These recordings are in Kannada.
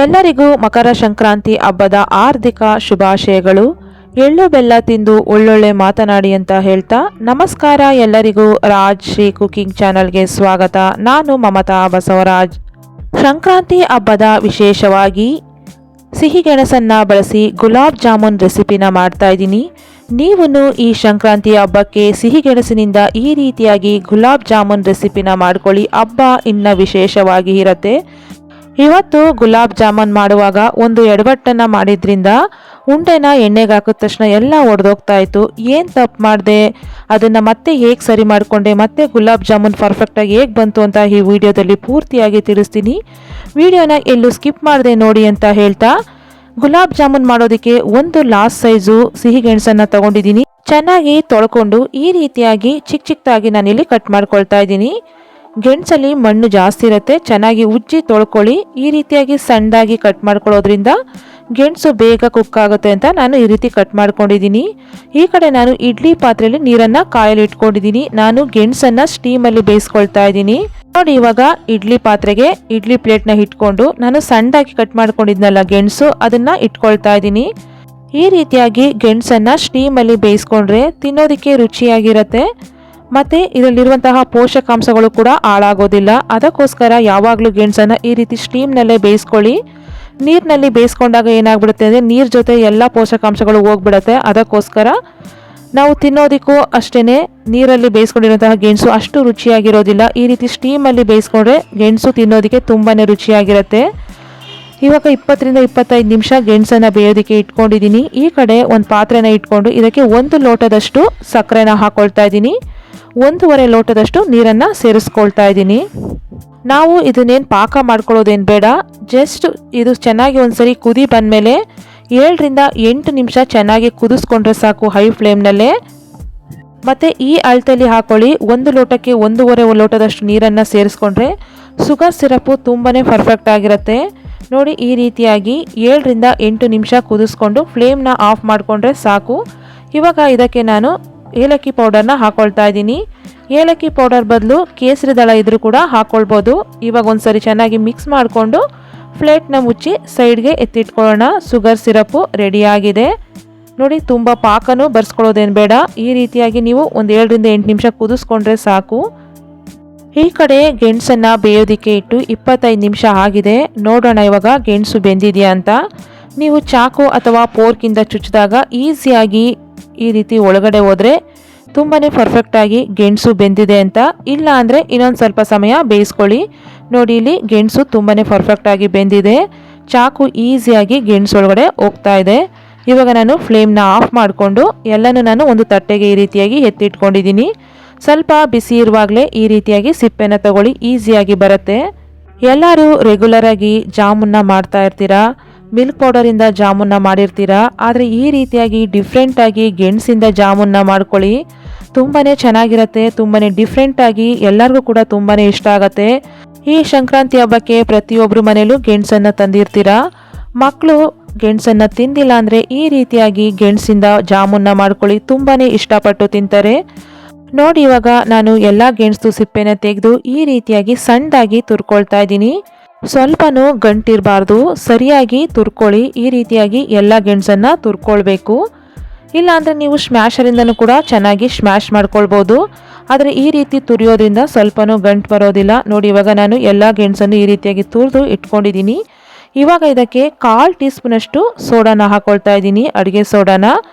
ಎಲ್ಲರಿಗೂ ಮಕರ ಸಂಕ್ರಾಂತಿ ಹಬ್ಬದ ಹಾರ್ದಿಕ ಶುಭಾಶಯಗಳು. ಎಳ್ಳು ಬೆಲ್ಲ ತಿಂದು ಒಳ್ಳೊಳ್ಳೆ ಮಾತನಾಡಿ ಅಂತ ಹೇಳ್ತಾ ನಮಸ್ಕಾರ ಎಲ್ಲರಿಗೂ. ರಾಜ್ ಶ್ರೀ ಕುಕಿಂಗ್ ಚಾನಲ್ಗೆ ಸ್ವಾಗತ. ನಾನು ಮಮತಾ ಬಸವರಾಜ್. ಸಂಕ್ರಾಂತಿ ಹಬ್ಬದ ವಿಶೇಷವಾಗಿ ಸಿಹಿಗೆಣಸನ್ನು ಬಳಸಿ ಗುಲಾಬ್ ಜಾಮೂನ್ ರೆಸಿಪಿನ ಮಾಡ್ತಾ ಇದ್ದೀನಿ. ನೀವು ಈ ಸಂಕ್ರಾಂತಿ ಹಬ್ಬಕ್ಕೆ ಸಿಹಿಗೆಣಸಿನಿಂದ ಈ ರೀತಿಯಾಗಿ ಗುಲಾಬ್ ಜಾಮೂನ್ ರೆಸಿಪಿನ ಮಾಡ್ಕೊಳ್ಳಿ. ಹಬ್ಬ ಇನ್ನು ವಿಶೇಷವಾಗಿ ಇರುತ್ತೆ. ಇವತ್ತು ಗುಲಾಬ್ ಜಾಮೂನ್ ಮಾಡುವಾಗ ಒಂದು ಎಡವಟ್ಟನ್ನು ಮಾಡಿದ್ರಿಂದ ಉಂಡೆನ ಎಣ್ಣೆಗೆ ಹಾಕಿದ ತಕ್ಷಣ ಎಲ್ಲ ಒಡೆದೋಗ್ತಾ ಇತ್ತು. ಏನು ತಪ್ಪು ಮಾಡಿದೆ, ಅದನ್ನು ಮತ್ತೆ ಹೇಗೆ ಸರಿ ಮಾಡಿಕೊಂಡೆ, ಮತ್ತೆ ಗುಲಾಬ್ ಜಾಮೂನ್ ಪರ್ಫೆಕ್ಟಾಗಿ ಹೇಗೆ ಬಂತು ಅಂತ ಈ ವಿಡಿಯೋದಲ್ಲಿ ಪೂರ್ತಿಯಾಗಿ ತಿಳಿಸ್ತೀನಿ. ವಿಡಿಯೋನ ಎಲ್ಲೂ ಸ್ಕಿಪ್ ಮಾಡಿದೆ ನೋಡಿ ಅಂತ ಹೇಳ್ತಾ, ಗುಲಾಬ್ ಜಾಮೂನ್ ಮಾಡೋದಕ್ಕೆ ಒಂದು ಲಾಸ್ಟ್ ಸೈಜು ಸಿಹಿಗೆಣಸನ್ನು ತಗೊಂಡಿದ್ದೀನಿ. ಚೆನ್ನಾಗಿ ತೊಳ್ಕೊಂಡು ಈ ರೀತಿಯಾಗಿ ಚಿಕ್ಕದಾಗಿ ನಾನಿಲ್ಲಿ ಕಟ್ ಮಾಡ್ಕೊಳ್ತಾ ಇದ್ದೀನಿ. ಗೆಣಸಲ್ಲಿ ಮಣ್ಣು ಜಾಸ್ತಿ ಇರುತ್ತೆ, ಚೆನ್ನಾಗಿ ಉಜ್ಜಿ ತೊಳ್ಕೊಳ್ಳಿ. ಈ ರೀತಿಯಾಗಿ ಸಣ್ಣದಾಗಿ ಕಟ್ ಮಾಡ್ಕೊಳ್ಳೋದ್ರಿಂದ ಗೆಣಸು ಬೇಗ ಕುಕ್ ಆಗುತ್ತೆ ಅಂತ ನಾನು ಈ ರೀತಿ ಕಟ್ ಮಾಡ್ಕೊಂಡಿದ್ದೀನಿ. ಈ ಕಡೆ ನಾನು ಇಡ್ಲಿ ಪಾತ್ರೆಯಲ್ಲಿ ನೀರನ್ನು ಕಾಯಲು ಇಟ್ಕೊಂಡಿದ್ದೀನಿ. ನಾನು ಗೆಣಸನ್ನು ಸ್ಟೀಮಲ್ಲಿ ಬೇಯಿಸ್ಕೊಳ್ತಾ ಇದ್ದೀನಿ. ನೋಡಿ, ಇವಾಗ ಇಡ್ಲಿ ಪಾತ್ರೆಗೆ ಇಡ್ಲಿ ಪ್ಲೇಟ್ನ ಇಟ್ಕೊಂಡು ನಾನು ಸಣ್ಣದಾಗಿ ಕಟ್ ಮಾಡ್ಕೊಂಡಿದ್ನಲ್ಲ ಗೆಣಸು, ಅದನ್ನು ಇಟ್ಕೊಳ್ತಾ ಇದ್ದೀನಿ. ಈ ರೀತಿಯಾಗಿ ಗೆಣಸನ್ನು ಸ್ಟೀಮಲ್ಲಿ ಬೇಯಿಸ್ಕೊಂಡ್ರೆ ತಿನ್ನೋದಕ್ಕೆ ರುಚಿಯಾಗಿರುತ್ತೆ. ಮತ್ತು ಇದರಲ್ಲಿರುವಂತಹ ಪೋಷಕಾಂಶಗಳು ಕೂಡ ಹಾಳಾಗೋದಿಲ್ಲ. ಅದಕ್ಕೋಸ್ಕರ ಯಾವಾಗಲೂ ಗೆಣಸನ್ನು ಈ ರೀತಿ ಸ್ಟೀಮ್ನಲ್ಲೇ ಬೇಯಿಸ್ಕೊಳ್ಳಿ. ನೀರಿನಲ್ಲಿ ಬೇಯಿಸ್ಕೊಂಡಾಗ ಏನಾಗ್ಬಿಡುತ್ತೆ ಅಂದರೆ ನೀರು ಜೊತೆ ಎಲ್ಲ ಪೋಷಕಾಂಶಗಳು ಹೋಗ್ಬಿಡುತ್ತೆ. ಅದಕ್ಕೋಸ್ಕರ ನಾವು ತಿನ್ನೋದಕ್ಕೂ ಅಷ್ಟೇ ನೀರಲ್ಲಿ ಬೇಯಿಸ್ಕೊಂಡಿರುವಂತಹ ಗೆಣಸು ಅಷ್ಟು ರುಚಿಯಾಗಿರೋದಿಲ್ಲ. ಈ ರೀತಿ ಸ್ಟೀಮಲ್ಲಿ ಬೇಯಿಸ್ಕೊಂಡ್ರೆ ಗೆಣಸು ತಿನ್ನೋದಕ್ಕೆ ತುಂಬಾ ರುಚಿಯಾಗಿರುತ್ತೆ. ಇವಾಗ 20ರಿಂದ 25 ನಿಮಿಷ ಗೆಣಸನ್ನು ಬೇಯೋದಕ್ಕೆ ಇಟ್ಕೊಂಡಿದ್ದೀನಿ. ಈ ಕಡೆ ಒಂದು ಪಾತ್ರೆನ ಇಟ್ಕೊಂಡು ಇದಕ್ಕೆ 1 ಲೋಟದಷ್ಟು ಸಕ್ಕರೆನ ಹಾಕೊಳ್ತಾ ಇದ್ದೀನಿ. 1.5 ಲೋಟದಷ್ಟು ನೀರನ್ನು ಸೇರಿಸ್ಕೊಳ್ತಾ ಇದ್ದೀನಿ. ನಾವು ಇದನ್ನೇನು ಪಾಕ ಮಾಡ್ಕೊಳ್ಳೋದೇನು ಬೇಡ. ಜಸ್ಟ್ ಇದು ಚೆನ್ನಾಗಿ ಒಂದ್ಸರಿ ಕುದಿ ಬಂದಮೇಲೆ 7ರಿಂದ 8 ನಿಮಿಷ ಚೆನ್ನಾಗಿ ಕುದಿಸ್ಕೊಂಡ್ರೆ ಸಾಕು ಹೈ ಫ್ಲೇಮ್ನಲ್ಲೇ. ಮತ್ತು ಈ ಅಳತೆಯಲ್ಲಿ ಹಾಕೊಳ್ಳಿ. 1 ಲೋಟಕ್ಕೆ 1.5 ಲೋಟದಷ್ಟು ನೀರನ್ನು ಸೇರಿಸ್ಕೊಂಡ್ರೆ ಶುಗರ್ ಸಿರಪ್ಪು ತುಂಬಾ ಪರ್ಫೆಕ್ಟ್ ಆಗಿರುತ್ತೆ. ನೋಡಿ, ಈ ರೀತಿಯಾಗಿ 7ರಿಂದ 8 ನಿಮಿಷ ಕುದಿಸ್ಕೊಂಡು ಫ್ಲೇಮ್ನ ಆಫ್ ಮಾಡಿಕೊಂಡ್ರೆ ಸಾಕು. ಇವಾಗ ಇದಕ್ಕೆ ನಾನು ಏಲಕ್ಕಿ ಪೌಡರ್ನ ಹಾಕೊಳ್ತಾ ಇದ್ದೀನಿ. ಏಲಕ್ಕಿ ಪೌಡರ್ ಬದಲು ಕೇಸರಿ ದಳ ಇದ್ರೂ ಕೂಡ ಹಾಕ್ಕೊಳ್ಬೋದು. ಇವಾಗ ಒಂದ್ಸರಿ ಚೆನ್ನಾಗಿ ಮಿಕ್ಸ್ ಮಾಡಿಕೊಂಡು ಪ್ಲೇಟ್ನ ಮುಚ್ಚಿ ಸೈಡ್ಗೆ ಎತ್ತಿಟ್ಕೊಳ್ಳೋಣ. ಶುಗರ್ ಸಿರಪ್ಪು ರೆಡಿಯಾಗಿದೆ. ನೋಡಿ, ತುಂಬ ಪಾಕನೂ ಬರ್ಸ್ಕೊಳ್ಳೋದೇನು ಬೇಡ. ಈ ರೀತಿಯಾಗಿ ನೀವು ಒಂದು 7ರಿಂದ 8 ನಿಮಿಷ ಕುದಿಸ್ಕೊಂಡ್ರೆ ಸಾಕು. ಈ ಕಡೆ ಗೆಣಸನ್ನು ಬೇಯೋದಕ್ಕೆ ಇಟ್ಟು 25 ನಿಮಿಷ ಆಗಿದೆ. ನೋಡೋಣ ಇವಾಗ ಗೆಣಸು ಬೆಂದಿದೆಯಾ ಅಂತ. ನೀವು ಚಾಕು ಅಥವಾ ಫೋರ್ಕಿಂದ ಚುಚ್ಚಿದಾಗ ಈಸಿಯಾಗಿ ಈ ರೀತಿ ಒಳಗಡೆ ಹೋದರೆ ತುಂಬಾ ಪರ್ಫೆಕ್ಟಾಗಿ ಗೆಣಸು ಬೆಂದಿದೆ ಅಂತ. ಇಲ್ಲ ಅಂದರೆ ಇನ್ನೊಂದು ಸ್ವಲ್ಪ ಸಮಯ ಬೇಯಿಸ್ಕೊಳ್ಳಿ. ನೋಡಿ, ಇಲ್ಲಿ ಗೆಣಸು ತುಂಬಾ ಪರ್ಫೆಕ್ಟಾಗಿ ಬೆಂದಿದೆ. ಚಾಕು ಈಸಿಯಾಗಿ ಗೆಣಸು ಒಳಗಡೆ ಹೋಗ್ತಾ ಇದೆ. ಇವಾಗ ನಾನು ಫ್ಲೇಮ್ನ ಆಫ್ ಮಾಡಿಕೊಂಡು ಎಲ್ಲನೂ ನಾನು ಒಂದು ತಟ್ಟೆಗೆ ಈ ರೀತಿಯಾಗಿ ಎತ್ತಿಟ್ಕೊಂಡಿದ್ದೀನಿ. ಸ್ವಲ್ಪ ಬಿಸಿ ಇರುವಾಗಲೇ ಈ ರೀತಿಯಾಗಿ ಸಿಪ್ಪೆನ ತಗೊಳ್ಳಿ, ಈಸಿಯಾಗಿ ಬರುತ್ತೆ. ಎಲ್ಲರೂ ರೆಗ್ಯುಲರಾಗಿ ಜಾಮೂನ್ನ ಮಾಡ್ತಾ ಇರ್ತೀರಾ, ಮಿಲ್ಕ್ ಪೌಡರಿಂದ ಜಾಮೂನ್ನ ಮಾಡಿರ್ತೀರಾ. ಆದರೆ ಈ ರೀತಿಯಾಗಿ ಡಿಫ್ರೆಂಟಾಗಿ ಗೆಣಸಿಂದ ಜಾಮೂನ್ನ ಮಾಡ್ಕೊಳ್ಳಿ. ತುಂಬಾ ಚೆನ್ನಾಗಿರುತ್ತೆ, ತುಂಬಾ ಡಿಫ್ರೆಂಟಾಗಿ ಎಲ್ಲರಿಗೂ ಕೂಡ ತುಂಬಾ ಇಷ್ಟ ಆಗುತ್ತೆ. ಈ ಸಂಕ್ರಾಂತಿ ಹಬ್ಬಕ್ಕೆ ಪ್ರತಿಯೊಬ್ಬರು ಮನೇಲೂ ಗೆಣಸನ್ನು ತಂದಿರ್ತೀರಾ. ಮಕ್ಕಳು ಗೆಣಸನ್ನು ತಿಂದಿಲ್ಲ ಅಂದರೆ ಈ ರೀತಿಯಾಗಿ ಗೆಣಸಿಂದ ಜಾಮೂನ್ನ ಮಾಡ್ಕೊಳ್ಳಿ, ತುಂಬಾ ಇಷ್ಟಪಟ್ಟು ತಿಂತಾರೆ. ನೋಡಿ, ಇವಾಗ ನಾನು ಎಲ್ಲ ಗೆಣಸು ಸಿಪ್ಪೆನ ತೆಗೆದು ಈ ರೀತಿಯಾಗಿ ಸಣ್ಣದಾಗಿ ತುರ್ಕೊಳ್ತಾ ಇದ್ದೀನಿ. ಸ್ವಲ್ಪನೂ ಗಂಟಿರಬಾರ್ದು, ಸರಿಯಾಗಿ ತುರ್ಕೊಳ್ಳಿ. ಈ ರೀತಿಯಾಗಿ ಎಲ್ಲ ಗೆಣಸನ್ನು ತುರ್ಕೊಳ್ಬೇಕು. ಇಲ್ಲಾಂದರೆ ನೀವು ಸ್ಮ್ಯಾಶರಿಂದನೂ ಕೂಡ ಚೆನ್ನಾಗಿ ಸ್ಮ್ಯಾಶ್ ಮಾಡ್ಕೊಳ್ಬೋದು. ಆದರೆ ಈ ರೀತಿ ತುರಿಯೋದ್ರಿಂದ ಸ್ವಲ್ಪನೂ ಗಂಟು ಬರೋದಿಲ್ಲ. ನೋಡಿ, ಇವಾಗ ನಾನು ಎಲ್ಲ ಗೆಣಸನ್ನು ಈ ರೀತಿಯಾಗಿ ತುರಿದು ಇಟ್ಕೊಂಡಿದ್ದೀನಿ. ಇವಾಗ ಇದಕ್ಕೆ 1/4 ಟೀ ಸ್ಪೂನಷ್ಟು ಸೋಡಾನ ಹಾಕೊಳ್ತಾ ಇದ್ದೀನಿ. ಅಡುಗೆ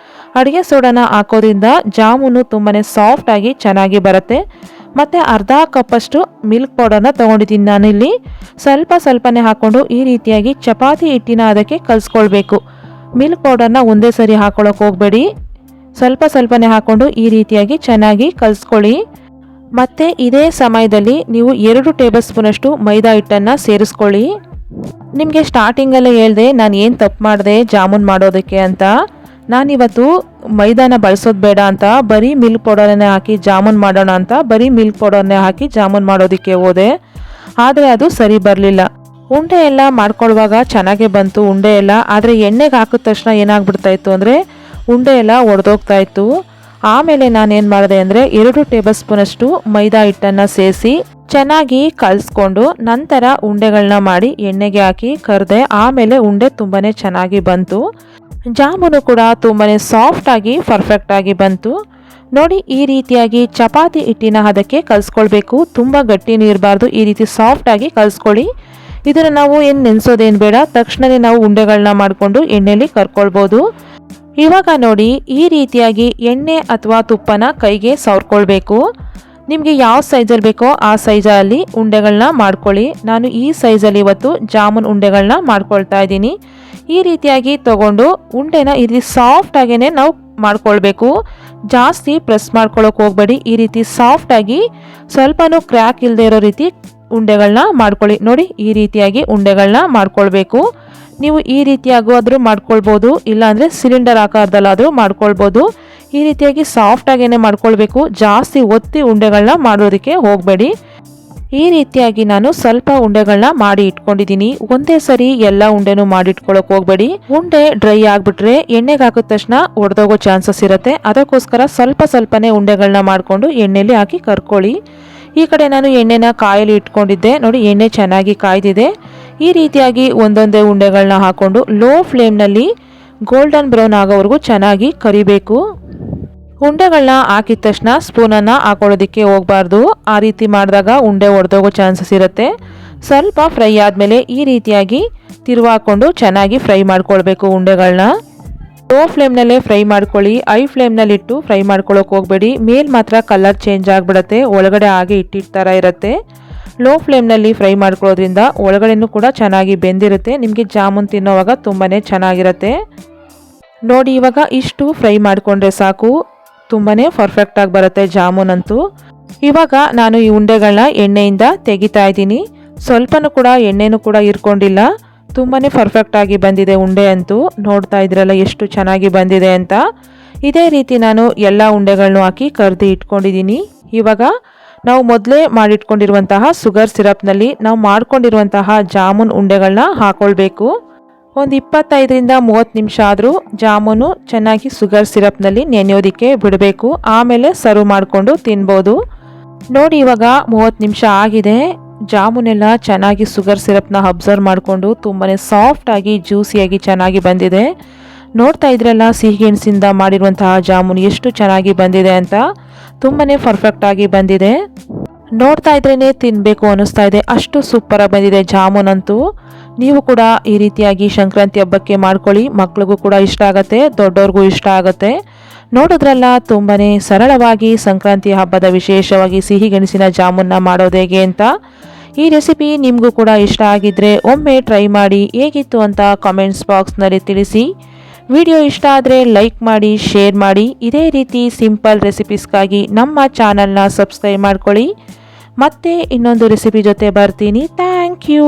ಸೋಡಾನ ಹಾಕೋದ್ರಿಂದ ಜಾಮೂನು ತುಂಬಾ ಸಾಫ್ಟಾಗಿ ಚೆನ್ನಾಗಿ ಬರುತ್ತೆ. ಮತ್ತು ಅರ್ಧ ಕಪ್ಪಷ್ಟು ಮಿಲ್ಕ್ ಪೌಡರ್ನ ತೊಗೊಂಡಿದ್ದೀನಿ ನಾನಿಲ್ಲಿ. ಸ್ವಲ್ಪನೇ ಹಾಕ್ಕೊಂಡು ಈ ರೀತಿಯಾಗಿ ಚಪಾತಿ ಹಿಟ್ಟಿನ ಅದಕ್ಕೆ ಕಲಿಸ್ಕೊಳ್ಬೇಕು. ಮಿಲ್ಕ್ ಪೌಡರ್ನ ಒಂದೇ ಸರಿ ಹಾಕೊಳ್ಳೋಕೆ ಹೋಗಬೇಡಿ, ಸ್ವಲ್ಪನೇ ಹಾಕ್ಕೊಂಡು ಈ ರೀತಿಯಾಗಿ ಚೆನ್ನಾಗಿ ಕಲಿಸ್ಕೊಳ್ಳಿ. ಮತ್ತು ಇದೇ ಸಮಯದಲ್ಲಿ ನೀವು 2 ಟೇಬಲ್ ಸ್ಪೂನಷ್ಟು ಮೈದಾ ಹಿಟ್ಟನ್ನು ಸೇರಿಸ್ಕೊಳ್ಳಿ. ನಿಮಗೆ ಸ್ಟಾರ್ಟಿಂಗಲ್ಲೇ ಹೇಳಿದೆ ನಾನು ಏನು ತಪ್ಪು ಮಾಡಿದೆ ಜಾಮೂನ್ ಮಾಡೋದಕ್ಕೆ ಅಂತ. ನಾನಿವತ್ತು ಮೈದಾನ ಬಳಸೋದು ಬೇಡ ಅಂತ ಬರೀ ಮಿಲ್ಕ್ ಪೌಡರನ್ನೇ ಹಾಕಿ ಜಾಮೂನ್ ಮಾಡೋಣ ಅಂತ ಬರೀ ಮಿಲ್ಕ್ ಪೌಡರ್ನೇ ಹಾಕಿ ಜಾಮೂನ್ ಮಾಡೋದಕ್ಕೆ ಹೋದೆ. ಆದರೆ ಅದು ಸರಿ ಬರಲಿಲ್ಲ. ಉಂಡೆ ಎಲ್ಲ ಮಾಡ್ಕೊಳ್ಳುವಾಗ ಚೆನ್ನಾಗೇ ಬಂತು ಉಂಡೆ ಎಲ್ಲ. ಆದರೆ ಎಣ್ಣೆಗೆ ಹಾಕಿದ ತಕ್ಷಣ ಏನಾಗ್ಬಿಡ್ತಾಯಿತ್ತು ಅಂದರೆ ಉಂಡೆ ಎಲ್ಲ ಒಡೆದೋಗ್ತಾಯಿತ್ತು. ಆಮೇಲೆ ನಾನೇನು ಮಾಡಿದೆ ಅಂದರೆ 2 ಟೇಬಲ್ ಸ್ಪೂನಷ್ಟು ಮೈದಾ ಹಿಟ್ಟನ್ನು ಸೇರಿಸಿ ಚೆನ್ನಾಗಿ ಕಲಿಸ್ಕೊಂಡು ನಂತರ ಉಂಡೆಗಳನ್ನ ಮಾಡಿ ಎಣ್ಣೆಗೆ ಹಾಕಿ ಕರೆದೆ. ಆಮೇಲೆ ಉಂಡೆ ತುಂಬಾ ಚೆನ್ನಾಗಿ ಬಂತು. ಜಾಮೂನು ಕೂಡ ತುಂಬಾ ಸಾಫ್ಟಾಗಿ ಪರ್ಫೆಕ್ಟಾಗಿ ಬಂತು. ನೋಡಿ, ಈ ರೀತಿಯಾಗಿ ಚಪಾತಿ ಹಿಟ್ಟಿನ ಹದಕ್ಕೆ ಕಲಿಸ್ಕೊಳ್ಬೇಕು. ತುಂಬ ಗಟ್ಟಿನೂ ಇರಬಾರ್ದು, ಈ ರೀತಿ ಸಾಫ್ಟಾಗಿ ಕಲಿಸ್ಕೊಳ್ಳಿ. ಇದನ್ನು ನಾವು ಏನು ನೆನೆಸೋದೇನು ಬೇಡ, ತಕ್ಷಣವೇ ನಾವು ಉಂಡೆಗಳನ್ನ ಮಾಡಿಕೊಂಡು ಎಣ್ಣೆಯಲ್ಲಿ ಕರ್ಕೊಳ್ಬೋದು. ಇವಾಗ ನೋಡಿ, ಈ ರೀತಿಯಾಗಿ ಎಣ್ಣೆ ಅಥವಾ ತುಪ್ಪನ ಕೈಗೆ ಸವರ್ಕೊಳ್ಬೇಕು. ನಿಮಗೆ ಯಾವ ಸೈಜಲ್ಲಿ ಬೇಕೋ ಆ ಸೈಜಲ್ಲಿ ಉಂಡೆಗಳನ್ನ ಮಾಡ್ಕೊಳ್ಳಿ. ನಾನು ಈ ಸೈಜಲ್ಲಿ ಇವತ್ತು ಜಾಮೂನ್ ಉಂಡೆಗಳನ್ನ ಮಾಡ್ಕೊಳ್ತಾ ಇದ್ದೀನಿ. ಈ ರೀತಿಯಾಗಿ ತಗೊಂಡು ಉಂಡೆನ ಈ ರೀತಿ ಸಾಫ್ಟಾಗೇ ನಾವು ಮಾಡ್ಕೊಳ್ಬೇಕು. ಜಾಸ್ತಿ ಪ್ರೆಸ್ ಮಾಡ್ಕೊಳ್ಳೋಕೆ ಹೋಗಬೇಡಿ. ಈ ರೀತಿ ಸಾಫ್ಟಾಗಿ ಸ್ವಲ್ಪನೂ ಕ್ರ್ಯಾಕ್ ಇಲ್ಲದೆ ಇರೋ ರೀತಿ ಉಂಡೆಗಳನ್ನ ಮಾಡ್ಕೊಳ್ಳಿ. ನೋಡಿ, ಈ ರೀತಿಯಾಗಿ ಉಂಡೆಗಳನ್ನ ಮಾಡ್ಕೊಳ್ಬೇಕು. ನೀವು ಈ ರೀತಿಯಾಗಾದರೂ ಮಾಡ್ಕೊಳ್ಬೋದು, ಇಲ್ಲಾಂದರೆ ಸಿಲಿಂಡರ್ ಆಕಾರದಲ್ಲಾದರೂ ಮಾಡ್ಕೊಳ್ಬೋದು. ಈ ರೀತಿಯಾಗಿ ಸಾಫ್ಟಾಗೇ ಮಾಡ್ಕೊಳ್ಬೇಕು. ಜಾಸ್ತಿ ಒತ್ತಿ ಉಂಡೆಗಳನ್ನ ಮಾಡೋದಕ್ಕೆ ಹೋಗಬೇಡಿ. ಈ ರೀತಿಯಾಗಿ ನಾನು ಸ್ವಲ್ಪ ಉಂಡೆಗಳನ್ನ ಮಾಡಿ ಇಟ್ಕೊಂಡಿದ್ದೀನಿ. ಒಂದೇ ಸರಿ ಎಲ್ಲ ಉಂಡೆನೂ ಮಾಡಿ ಇಟ್ಕೊಳ್ಳೋಕೆ ಹೋಗಬೇಡಿ. ಉಂಡೆ ಡ್ರೈ ಆಗಿಬಿಟ್ರೆ ಎಣ್ಣೆಗೆ ಹಾಕಿದ ತಕ್ಷಣ ಒಡೆದೋಗೋ ಚಾನ್ಸಸ್ ಇರುತ್ತೆ. ಅದಕ್ಕೋಸ್ಕರ ಸ್ವಲ್ಪನೇ ಉಂಡೆಗಳನ್ನ ಮಾಡಿಕೊಂಡು ಎಣ್ಣೆಯಲ್ಲಿ ಹಾಕಿ ಕರ್ಕೊಳ್ಳಿ. ಈ ಕಡೆ ನಾನು ಎಣ್ಣೆನ ಕಾಯಲ್ಲಿ ಇಟ್ಕೊಂಡಿದ್ದೆ. ನೋಡಿ, ಎಣ್ಣೆ ಚೆನ್ನಾಗಿ ಕಾಯ್ದಿದೆ. ಈ ರೀತಿಯಾಗಿ ಒಂದೊಂದೇ ಉಂಡೆಗಳನ್ನ ಹಾಕ್ಕೊಂಡು ಲೋ ಫ್ಲೇಮ್ನಲ್ಲಿ ಗೋಲ್ಡನ್ ಬ್ರೌನ್ ಆಗೋವರೆಗೂ ಚೆನ್ನಾಗಿ ಕರಿಬೇಕು. ಉಂಡೆಗಳನ್ನ ಹಾಕಿದ ತಕ್ಷಣ ಸ್ಪೂನನ್ನು ಹಾಕೊಳ್ಳೋದಕ್ಕೆ ಹೋಗಬಾರ್ದು. ಆ ರೀತಿ ಮಾಡಿದಾಗ ಉಂಡೆ ಒಡೆದೋಗೋ ಚಾನ್ಸಸ್ ಇರುತ್ತೆ. ಸ್ವಲ್ಪ ಫ್ರೈ ಆದಮೇಲೆ ಈ ರೀತಿಯಾಗಿ ತಿರುವಾಕೊಂಡು ಚೆನ್ನಾಗಿ ಫ್ರೈ ಮಾಡ್ಕೊಳ್ಬೇಕು ಉಂಡೆಗಳನ್ನ. ಲೋ ಫ್ಲೇಮ್ನಲ್ಲೇ ಫ್ರೈ ಮಾಡ್ಕೊಳ್ಳಿ. ಐ ಫ್ಲೇಮ್ನಲ್ಲಿಟ್ಟು ಫ್ರೈ ಮಾಡ್ಕೊಳ್ಳೋಕೆ ಹೋಗಬೇಡಿ. ಮೇಲ್ ಮಾತ್ರ ಕಲರ್ ಚೇಂಜ್ ಆಗಿಬಿಡುತ್ತೆ, ಒಳಗಡೆ ಹಾಗೆ ಥರ ಇರುತ್ತೆ. ಲೋ ಫ್ಲೇಮ್ನಲ್ಲಿ ಫ್ರೈ ಮಾಡ್ಕೊಳ್ಳೋದ್ರಿಂದ ಒಳಗಡೆನೂ ಕೂಡ ಚೆನ್ನಾಗಿ ಬೆಂದಿರುತ್ತೆ. ನಿಮಗೆ ಜಾಮೂನ್ ತಿನ್ನೋವಾಗ ತುಂಬಾ ಚೆನ್ನಾಗಿರುತ್ತೆ. ನೋಡಿ, ಇವಾಗ ಇಷ್ಟು ಫ್ರೈ ಮಾಡಿಕೊಂಡ್ರೆ ಸಾಕು, ತುಂಬಾ ಪರ್ಫೆಕ್ಟಾಗಿ ಬರುತ್ತೆ ಜಾಮೂನ್ ಅಂತೂ. ಇವಾಗ ನಾನು ಈ ಉಂಡೆಗಳನ್ನ ಎಣ್ಣೆಯಿಂದ ತೆಗಿತಾ ಇದ್ದೀನಿ. ಸ್ವಲ್ಪನೂ ಕೂಡ ಎಣ್ಣೆನೂ ಕೂಡ ಇರ್ಕೊಂಡಿಲ್ಲ. ತುಂಬಾ ಪರ್ಫೆಕ್ಟಾಗಿ ಬಂದಿದೆ ಉಂಡೆ ಅಂತೂ. ನೋಡ್ತಾ ಇದ್ರಲ್ಲ ಎಷ್ಟು ಚೆನ್ನಾಗಿ ಬಂದಿದೆ ಅಂತ. ಇದೇ ರೀತಿ ನಾನು ಎಲ್ಲ ಉಂಡೆಗಳನ್ನೂ ಹಾಕಿ ಕರ್ದು ಇಟ್ಕೊಂಡಿದ್ದೀನಿ. ಇವಾಗ ನಾವು ಮೊದಲೇ ಮಾಡಿಟ್ಕೊಂಡಿರುವಂತಹ ಶುಗರ್ ಸಿರಪ್ನಲ್ಲಿ ನಾವು ಮಾಡ್ಕೊಂಡಿರುವಂತಹ ಜಾಮೂನ್ ಉಂಡೆಗಳನ್ನ ಹಾಕ್ಕೊಳ್ಬೇಕು. ಒಂದು 25ರಿಂದ 30 ನಿಮಿಷ ಆದರೂ ಜಾಮೂನು ಚೆನ್ನಾಗಿ ಶುಗರ್ ಸಿರಪ್ನಲ್ಲಿ ನೆನೆಯೋದಕ್ಕೆ ಬಿಡಬೇಕು. ಆಮೇಲೆ ಸರ್ವ್ ಮಾಡಿಕೊಂಡು ತಿನ್ಬೋದು. ನೋಡಿ, ಇವಾಗ 30 ನಿಮಿಷ ಆಗಿದೆ. ಜಾಮೂನೆಲ್ಲ ಚೆನ್ನಾಗಿ ಶುಗರ್ ಸಿರಪ್ನ ಅಬ್ಸರ್ವ್ ಮಾಡಿಕೊಂಡು ತುಂಬಾ ಸಾಫ್ಟಾಗಿ ಜ್ಯೂಸಿಯಾಗಿ ಚೆನ್ನಾಗಿ ಬಂದಿದೆ. ನೋಡ್ತಾ ಇದ್ರಲ್ಲ, ಸಿಹಿ ಗೆಣಸಿಂದ ಮಾಡಿರುವಂತಹ ಜಾಮೂನು ಎಷ್ಟು ಚೆನ್ನಾಗಿ ಬಂದಿದೆ ಅಂತ. ತುಂಬಾ ಪರ್ಫೆಕ್ಟಾಗಿ ಬಂದಿದೆ. ನೋಡ್ತಾ ಇದ್ರೇ ತಿನ್ನಬೇಕು ಅನ್ನಿಸ್ತಾ ಇದೆ, ಅಷ್ಟು ಸೂಪರಾಗಿ ಬಂದಿದೆ ಜಾಮೂನ್ ಅಂತೂ. ನೀವು ಕೂಡ ಈ ರೀತಿಯಾಗಿ ಸಂಕ್ರಾಂತಿ ಹಬ್ಬಕ್ಕೆ ಮಾಡ್ಕೊಳ್ಳಿ. ಮಕ್ಳಿಗೂ ಕೂಡ ಇಷ್ಟ ಆಗುತ್ತೆ, ದೊಡ್ಡವ್ರಿಗೂ ಇಷ್ಟ ಆಗುತ್ತೆ. ನೋಡಿದ್ರಲ್ಲ, ತುಂಬಾ ಸರಳವಾಗಿ ಸಂಕ್ರಾಂತಿ ಹಬ್ಬದ ವಿಶೇಷವಾಗಿ ಸಿಹಿ ಗೆಣಸಿನ ಜಾಮೂನ್ನ ಮಾಡೋದು ಹೇಗೆ ಅಂತ. ಈ ರೆಸಿಪಿ ನಿಮಗೂ ಕೂಡ ಇಷ್ಟ ಆಗಿದ್ದರೆ ಒಮ್ಮೆ ಟ್ರೈ ಮಾಡಿ. ಹೇಗಿತ್ತು ಅಂತ ಕಾಮೆಂಟ್ಸ್ ಬಾಕ್ಸ್ನಲ್ಲಿ ತಿಳಿಸಿ. ವಿಡಿಯೋ ಇಷ್ಟ ಆದರೆ ಲೈಕ್ ಮಾಡಿ, ಶೇರ್ ಮಾಡಿ. ಇದೇ ರೀತಿ ಸಿಂಪಲ್ ರೆಸಿಪೀಸ್ಗಾಗಿ ನಮ್ಮ ಚಾನಲ್ನ ಸಬ್ಸ್ಕ್ರೈಬ್ ಮಾಡ್ಕೊಳ್ಳಿ. ಮತ್ತೆ ಇನ್ನೊಂದು ರೆಸಿಪಿ ಜೊತೆ ಬರ್ತೀನಿ. Thank you.